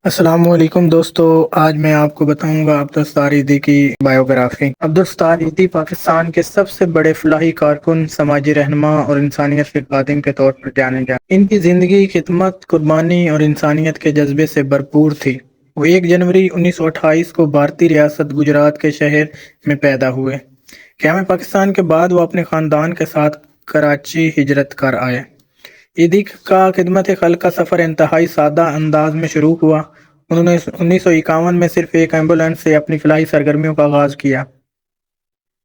السلام علیکم دوستو، آج میں آپ کو بتاؤں گا عبدالستار ایدھی کی بائیوگرافی۔ عبدالستار ایدھی پاکستان کے سب سے بڑے فلاحی کارکن، سماجی رہنما اور انسانیت کے خادم کے طور پر جانے جاتے۔ ان کی زندگی خدمت، قربانی اور انسانیت کے جذبے سے بھرپور تھی۔ وہ 1 جنوری 1928 کو بھارتی ریاست گجرات کے شہر میں پیدا ہوئے۔ قیام پاکستان کے بعد وہ اپنے خاندان کے ساتھ کراچی ہجرت کر آئے۔ ایدھی کا خدمت خلق کا سفر انتہائی سادہ انداز میں شروع ہوا۔ انہوں نے 1951 میں صرف ایک ایمبولینس سے اپنی فلاحی سرگرمیوں کا آغاز کیا،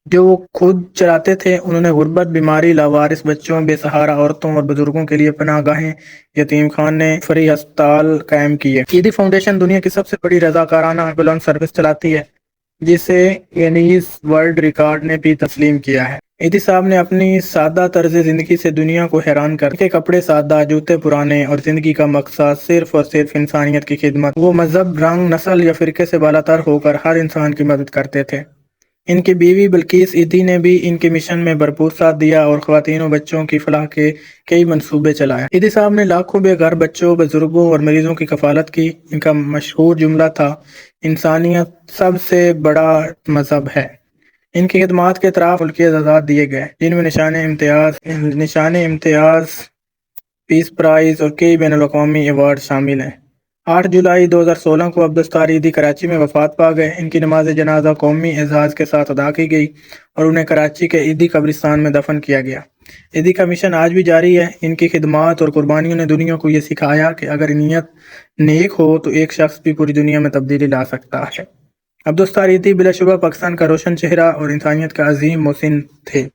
جو وہ خود چلاتے تھے۔ انہوں نے غربت، بیماری، لاوارث بچوں، بے سہارا عورتوں اور بزرگوں کے لیے پناہ گاہیں، یتیم خانے، فری ہسپتال قائم کیے۔ ایدھی فاؤنڈیشن دنیا کی سب سے بڑی رضاکارانہ ایمبولینس سروس چلاتی ہے، جسے گینیز ورلڈ ریکارڈ نے بھی تسلیم کیا ہے۔ ایدھی صاحب نے اپنی سادہ طرز زندگی سے دنیا کو حیران کر دیا۔ کپڑے سادہ، جوتے پرانے اور زندگی کا مقصد صرف اور صرف انسانیت کی خدمت۔ وہ مذہب، رنگ، نسل یا فرقے سے بالاتر ہو کر ہر انسان کی مدد کرتے تھے۔ ان کی بیوی بلقیس ایدھی نے بھی ان کے مشن میں بھرپور ساتھ دیا اور خواتین و بچوں کی فلاح کے کئی منصوبے چلائے۔ ایدھی صاحب نے لاکھوں بے گھر بچوں، بزرگوں اور مریضوں کی کفالت کی۔ ان کا مشہور جملہ تھا، انسانیت سب سے بڑا مذہب ہے۔ ان کی خدمات کے اعتراف ملکی اعزازات دیے گئے، جن میں نشان امتیاز، پیس پرائز اور کئی بین الاقوامی ایوارڈ شامل ہیں۔ 8 جولائی 2016 کو عبدالستار ایدھی کراچی میں وفات پا گئے۔ ان کی نماز جنازہ قومی اعزاز کے ساتھ ادا کی گئی اور انہیں کراچی کے ایدھی قبرستان میں دفن کیا گیا۔ ایدھی کا مشن آج بھی جاری ہے۔ ان کی خدمات اور قربانیوں نے دنیا کو یہ سکھایا کہ اگر نیت نیک ہو تو ایک شخص بھی پوری دنیا میں تبدیلی لا سکتا ہے۔ عبدالستار ایدھی بلا شبہ پاکستان کا روشن چہرہ اور انسانیت کا عظیم محسن تھے۔